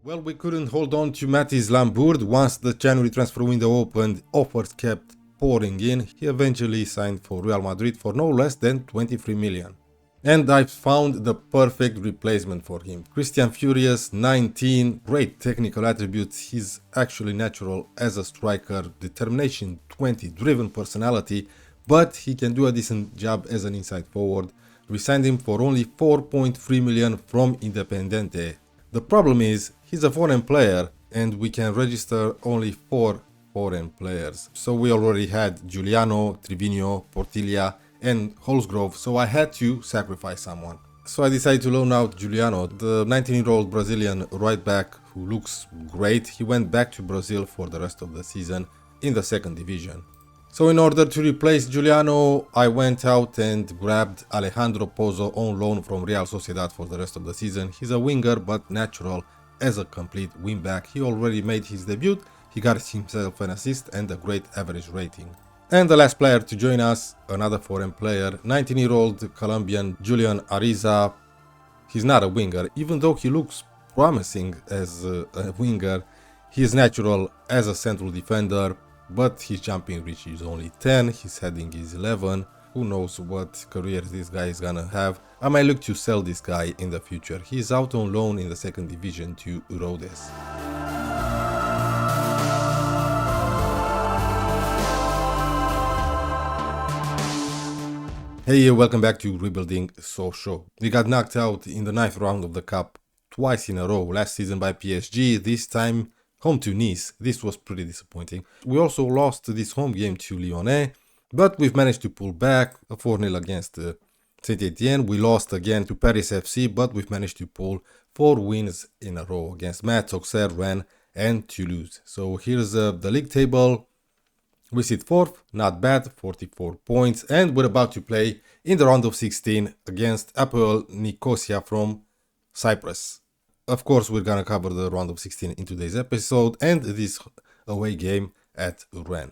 Well, we couldn't hold on to Matthijs Lambourd. Once the January transfer window opened, offers kept pouring in. He eventually signed for Real Madrid for no less than 23 million. And I found the perfect replacement for him. Christian Furious, 19, great technical attributes. He's actually natural as a striker, determination 20, driven personality, but he can do a decent job as an inside forward. We signed him for only 4.3 million from Independiente. The problem is, he's a foreign player and we can register only 4 foreign players. So we already had Giuliano, Trivigno, Portilla and Holzgrove, so I had to sacrifice someone. So I decided to loan out Giuliano, the 19-year-old Brazilian right back who looks great. He went back to Brazil for the rest of the season in the second division. So in order to replace Giuliano, I went out and grabbed Alejandro Pozo on loan from Real Sociedad for the rest of the season. He's a winger but natural as a complete wingback. He already made his debut, he got himself an assist and a great average rating. And the last player to join us, another foreign player, 19-year-old Colombian Julian Ariza. He's not a winger, even though he looks promising as a winger. He is natural as a central defender, but his jumping reach is only 10, his heading is 11. Who knows what career this guy is gonna have. I might look to sell this guy in the future. He's out on loan in the second division to Rhodes. Hey, welcome back to Rebuilding SOCHAUX. We got knocked out in the 9th round of the Cup twice in a row last season by PSG, this time home to Nice. This was pretty disappointing. We also lost this home game to Lyonnais, but we've managed to pull back a 4-0 against Saint-Etienne. We lost again to Paris FC, but we've managed to pull 4 wins in a row against Metz, Auxerre, Rennes and Toulouse. So here's the league table. We sit 4th, not bad, 44 points, and we're about to play in the round of 16 against Apoel Nicosia from Cyprus. Of course, we're gonna cover the round of 16 in today's episode and this away game at Rennes.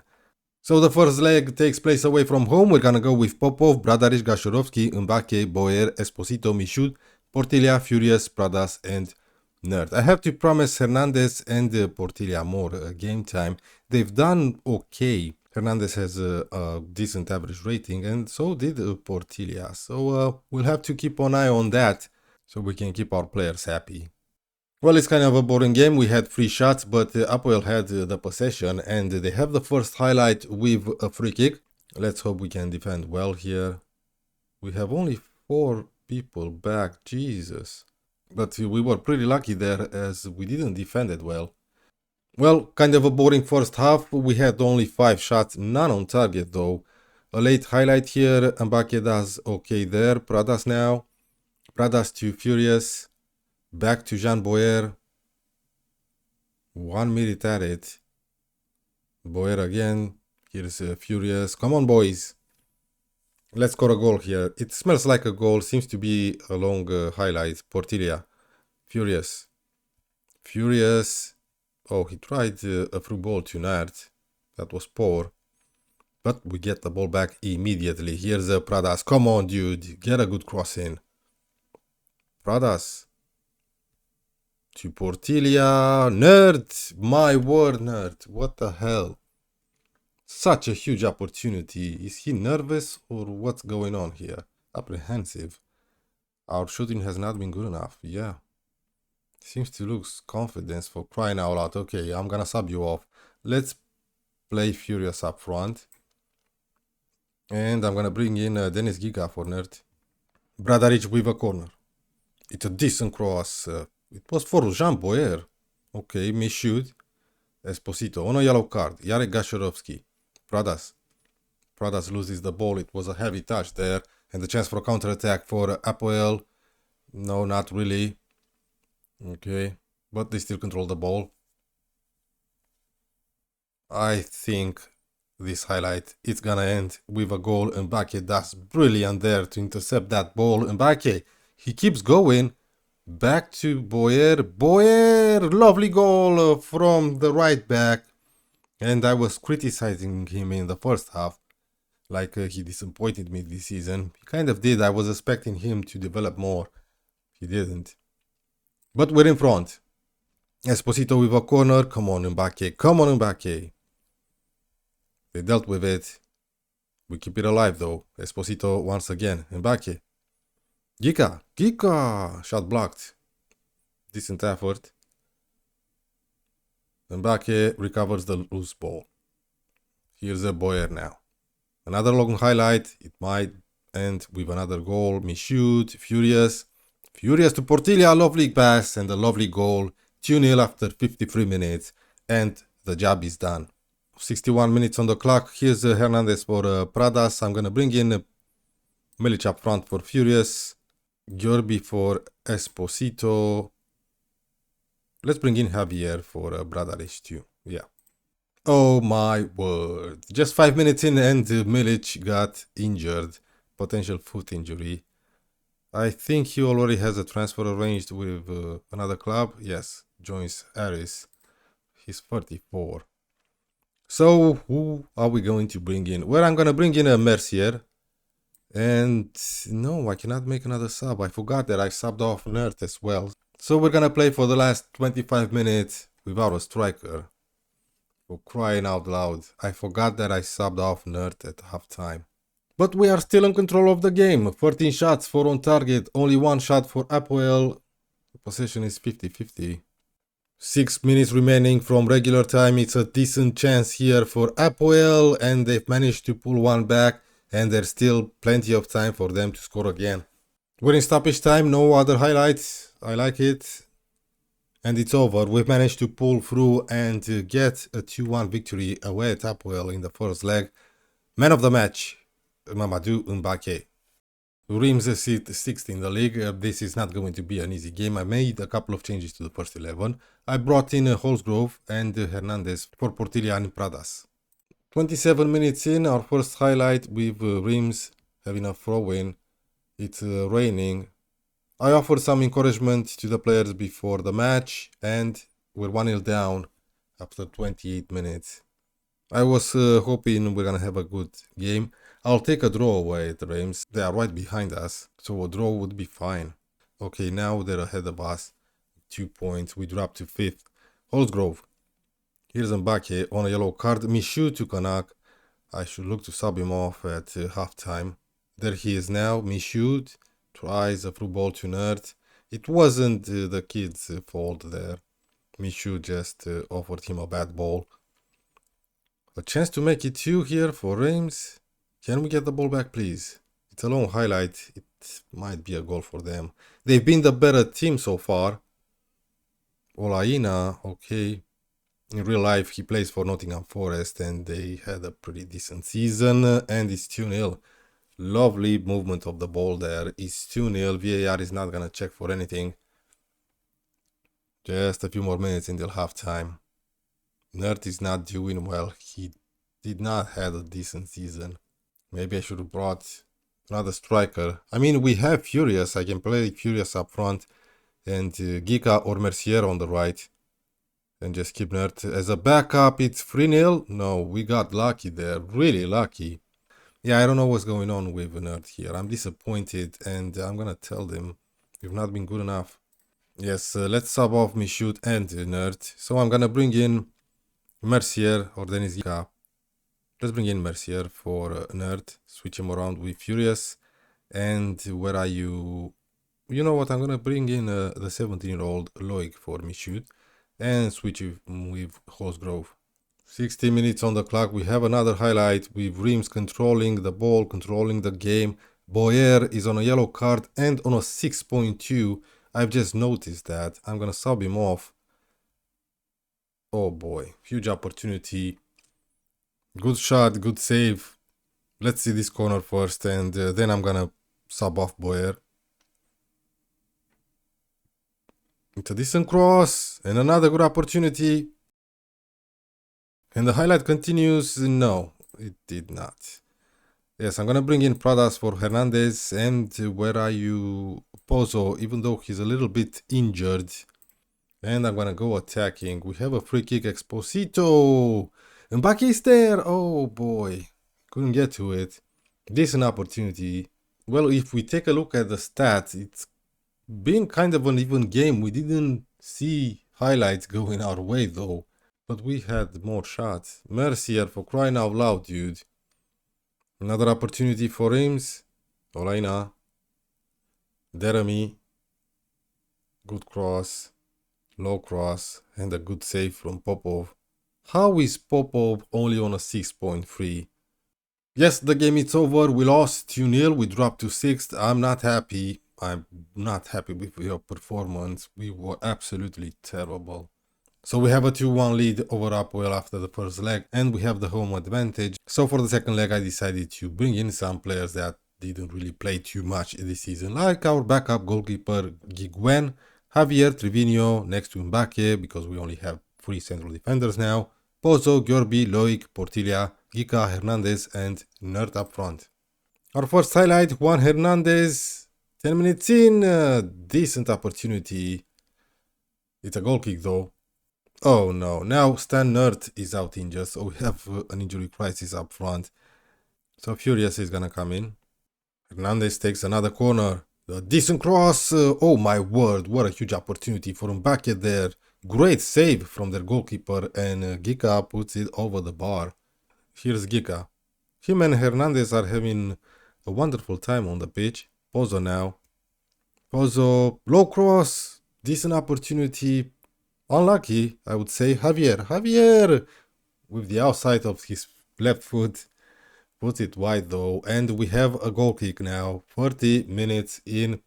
So the first leg takes place away from home. We're gonna go with Popov, Bradaric, Gashorovski, Mbake, Boer, Esposito, Michoud, Portilla, Furious, Pradas and Nerd. I have to promise Hernandez and Portilla more game time. They've done okay. Hernandez has a decent average rating and so did Portilla. So we'll have to keep an eye on that so we can keep our players happy. Well, it's kind of a boring game. We had 3 shots, but Apoel had the possession and they have the first highlight with a free kick. Let's hope we can defend well here. We have only 4 people back, Jesus. But we were pretty lucky there as we didn't defend it well. Well, kind of a boring first half. We had only 5 shots, none on target though. A late highlight here. Mbake does okay there. Pradas now. Pradas to Furious. Back to Jean Boer. 1 minute at it. Boer again. Here's Furious. Come on, boys. Let's score a goal here. It smells like a goal. Seems to be a long highlight. Portilla. Furious. Furious. Oh, he tried a through ball to Nerd. That was poor. But we get the ball back immediately. Here's Pradas. Come on, dude. Get a good cross in. Pradas. To Portilla. Nerd. My word, Nerd. What the hell? Such a huge opportunity. Is he nervous or what's going on here? Apprehensive. Our shooting has not been good enough. Yeah. Seems to lose confidence for crying out loud. Okay, I'm gonna sub you off. Let's play Furious up front. And I'm gonna bring in Dennis Giga for Nerd. Bradaric with a corner. It's a decent cross. It was for Jean Boer. Okay, Michoud. Esposito on a yellow card. Jarek Gashorovski. Pradas. Pradas loses the ball. It was a heavy touch there. And the chance for a counter-attack for Apoel. No, not really. Okay. But they still control the ball. I think this highlight is gonna end with a goal. Mbake does brilliant there to intercept that ball. Mbake, he keeps going. Back to Boer. Boer! Lovely goal from the right back. And I was criticizing him in the first half. Like he disappointed me this season. He kind of did. I was expecting him to develop more. He didn't. But we're in front. Esposito with a corner. Come on, Mbake. Come on, Mbake. They dealt with it. We keep it alive though. Esposito once again. Mbake. Gika. Shot blocked. Decent effort. Mbake recovers the loose ball. Here's a Boyer now. Another long highlight. It might end with another goal. Michoud. Furious. Furious to Portilla. Lovely pass and a lovely goal. 2-0 after 53 minutes. And the job is done. 61 minutes on the clock. Here's Hernandez for Pradas. I'm going to bring in Milic up front for Furious. Gyorbi for Esposito. Let's bring in Javier for Bradaric too. Yeah. Oh my word. Just 5 minutes in and Milic got injured. Potential foot injury. I think he already has a transfer arranged with another club. Yes. Joins Aris. He's 34. So who are we going to bring in? Well, I'm going to bring in a Mercier. And no, I cannot make another sub. I forgot that I subbed off Nert as well. So we're going to play for the last 25 minutes without a striker. For crying out loud. I forgot that I subbed off Nert at halftime. But we are still in control of the game. 13 shots, 4 on target. Only 1 shot for Apoel. The possession is 50-50. 6 minutes remaining from regular time. It's a decent chance here for Apoel. And they've managed to pull one back. And there's still plenty of time for them to score again. We're in stoppage time. No other highlights. I like it. And it's over. We've managed to pull through and get a 2-1 victory away at Apoel in the first leg. Man of the match, Mamadou Mbake. Reims is 6th in the league. This is not going to be an easy game. I made a couple of changes to the first 11. I brought in Holzgrove and Hernandez for Portilla and Pradas. 27 minutes in, our first highlight with Reims having a throw-in. It's raining. I offered some encouragement to the players before the match and we're 1-0 down after 28 minutes. I was hoping we're gonna have a good game. I'll take a draw away at Reims. They are right behind us, so a draw would be fine. Okay, now they're ahead of us. 2 points. We drop to 5th. Holzgrove. Here's Mbake on a yellow card. Michoud to Kanak. I should look to sub him off at halftime. There he is now. Michoud tries a through ball to Nert. It wasn't the kid's fault there. Michoud just offered him a bad ball. A chance to make it 2 here for Reims. Can we get the ball back, please? It's a long highlight. It might be a goal for them. They've been the better team so far. Olaina, okay. In real life, he plays for Nottingham Forest and they had a pretty decent season. And it's 2-0. Lovely movement of the ball there. It's 2-0. VAR is not going to check for anything. Just a few more minutes until halftime. Nert is not doing well. He did not have a decent season. Maybe I should have brought another striker. I mean, we have Furious. I can play Furious up front. And Giga or Mercier on the right. And just keep Nert as a backup. It's 3-0. No, we got lucky there. Really lucky. Yeah, I don't know what's going on with Nert here. I'm disappointed. And I'm going to tell them we've not been good enough. Yes, let's sub off Michoud and Nert. So I'm going to bring in Mercier or Denis Giga. Let's bring in Mercier for Nert. Switch him around with Furious. And where are you? You know what? I'm going to bring in the 17-year-old Loic for Michoud. And switch with Holzgrove. 60 minutes on the clock. We have another highlight with Reims controlling the ball, controlling the game. Boyer is on a yellow card and on a 6.2. I've just noticed that. I'm going to sub him off. Oh boy. Huge opportunity. Good shot, good save. Let's see this corner first and then I'm going to sub off Boyer. It's a decent cross and another good opportunity. And the highlight continues. No, it did not. Yes, I'm going to bring in Pradas for Hernandez. And where are you? Pozo, even though he's a little bit injured. And I'm going to go attacking. We have a free kick. Esposito. Mbake is there. Oh boy. Couldn't get to it. Decent opportunity. Well, if we take a look at the stats, it's been kind of an even game. We didn't see highlights going our way though. But we had more shots. Mercier, for crying out loud, dude. Another opportunity for Reims. Olaina. Deremy. Good cross. Low cross. And a good save from Popov. How is Popov only on a 6.3? Yes, the game is over. We lost 2-0. We dropped to 6th. I'm not happy. I'm not happy with your performance. We were absolutely terrible. So we have a 2-1 lead over Apoel after the first leg, and we have the home advantage. So for the second leg, I decided to bring in some players that didn't really play too much this season, like our backup goalkeeper Guiguen, Javier Trevino next to Mbake, because we only have 3 central defenders now, Pozo, Gyorbi, Loic, Portilla, Gica, Hernandez, and Nerd up front. Our first highlight, Juan Hernandez, 10 minutes in, decent opportunity. It's a goal kick though. Oh no, now Stan Nerd is out injured, so we have an injury crisis up front. So Furious is gonna come in. Hernandez takes another corner. A decent cross. Oh my word, what a huge opportunity for Mbake there. Great save from their goalkeeper, and Gica puts it over the bar. Here's Gica. Him and Hernandez are having a wonderful time on the pitch. Pozo now. Pozo, low cross. Decent opportunity. Unlucky, I would say. Javier, with the outside of his left foot, puts it wide though, and we have a goal kick now. 30 minutes in,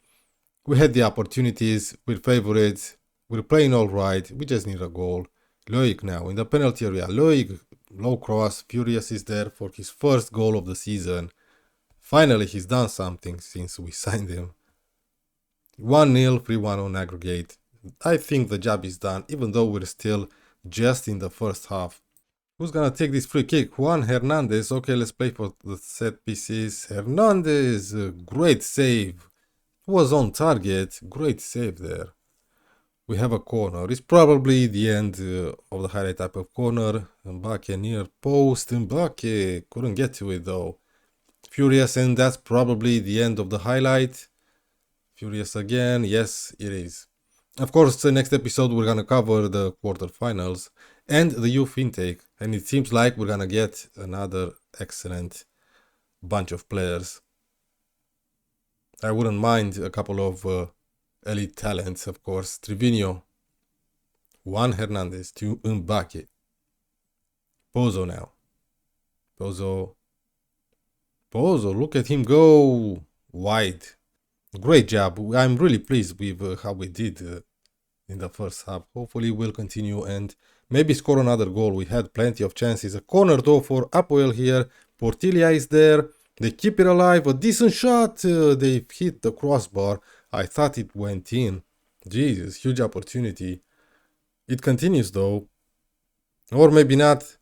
we had the opportunities, we're favorites, we're playing all right, we just need a goal. Loic now in the penalty area. Loic, low cross. Furious is there for his first goal of the season. Finally, he's done something since we signed him. 1-0, 3-1 on aggregate. I think the job is done, even though we're still just in the first half. Who's gonna take this free kick? Juan Hernandez. Okay, let's play for the set pieces. Hernandez, great save. Was on target. Great save there. We have a corner. It's probably the end of the highlight type of corner. Mbake near post. Mbake couldn't get to it though. Furious, and that's probably the end of the highlight. Furious again. Yes, it is. Of course, the next episode we're gonna cover the quarterfinals and the youth intake, and it seems like we're gonna get another excellent bunch of players. I wouldn't mind a couple of elite talents, of course. Trevino, Juan Hernandez to Mbake. Pozo now. Pozo, look at him go wide. Great job. I'm really pleased with how we did in the first half. Hopefully we'll continue and maybe score another goal. We had plenty of chances. A corner though for Apoel here. Portilla is there. They keep it alive. A decent shot. They hit the crossbar. I thought it went in. Jesus, huge opportunity. It continues though. Or maybe not.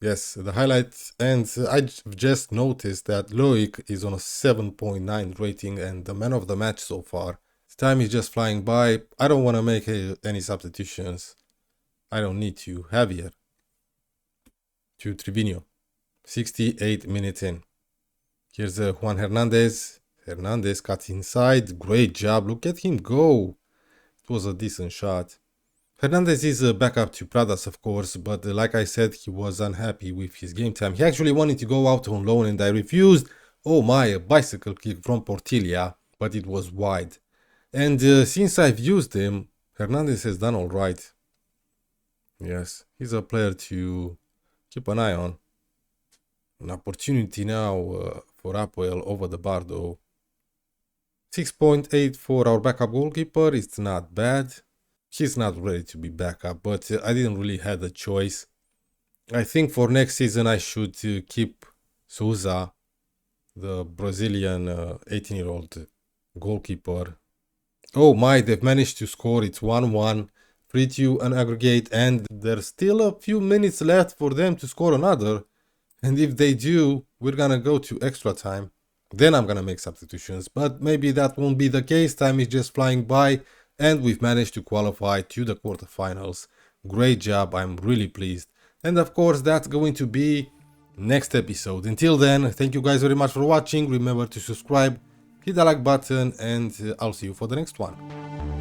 Yes, the highlight, and I just noticed that Loic is on a 7.9 rating and the man of the match so far. Time is just flying by. I don't want to make any substitutions. I don't need to. Javier to Trevino. 68 minutes in. Here's Juan Hernandez. Hernandez cuts inside. Great job. Look at him go. It was a decent shot. Hernandez is a backup to Pradas, of course, but like I said, he was unhappy with his game time. He actually wanted to go out on loan and I refused. Oh my, a bicycle kick from Portilla, but it was wide. And since I've used him, Hernandez has done alright. Yes, he's a player to keep an eye on. An opportunity now for Apoel over the bar though. 6.8 for our backup goalkeeper, it's not bad. He's not ready to be backup, but I didn't really have a choice. I think for next season I should keep Souza, the Brazilian 18-year-old goalkeeper. Oh my, they've managed to score. It's 1-1, 3-2 an aggregate, and there's still a few minutes left for them to score another. And if they do, we're gonna go to extra time. Then I'm gonna make substitutions, but maybe that won't be the case. Time is just flying by. And we've managed to qualify to the quarterfinals. Great job, I'm really pleased. And of course, that's going to be next episode. Until then, thank you guys very much for watching. Remember to subscribe, hit the like button, and I'll see you for the next one.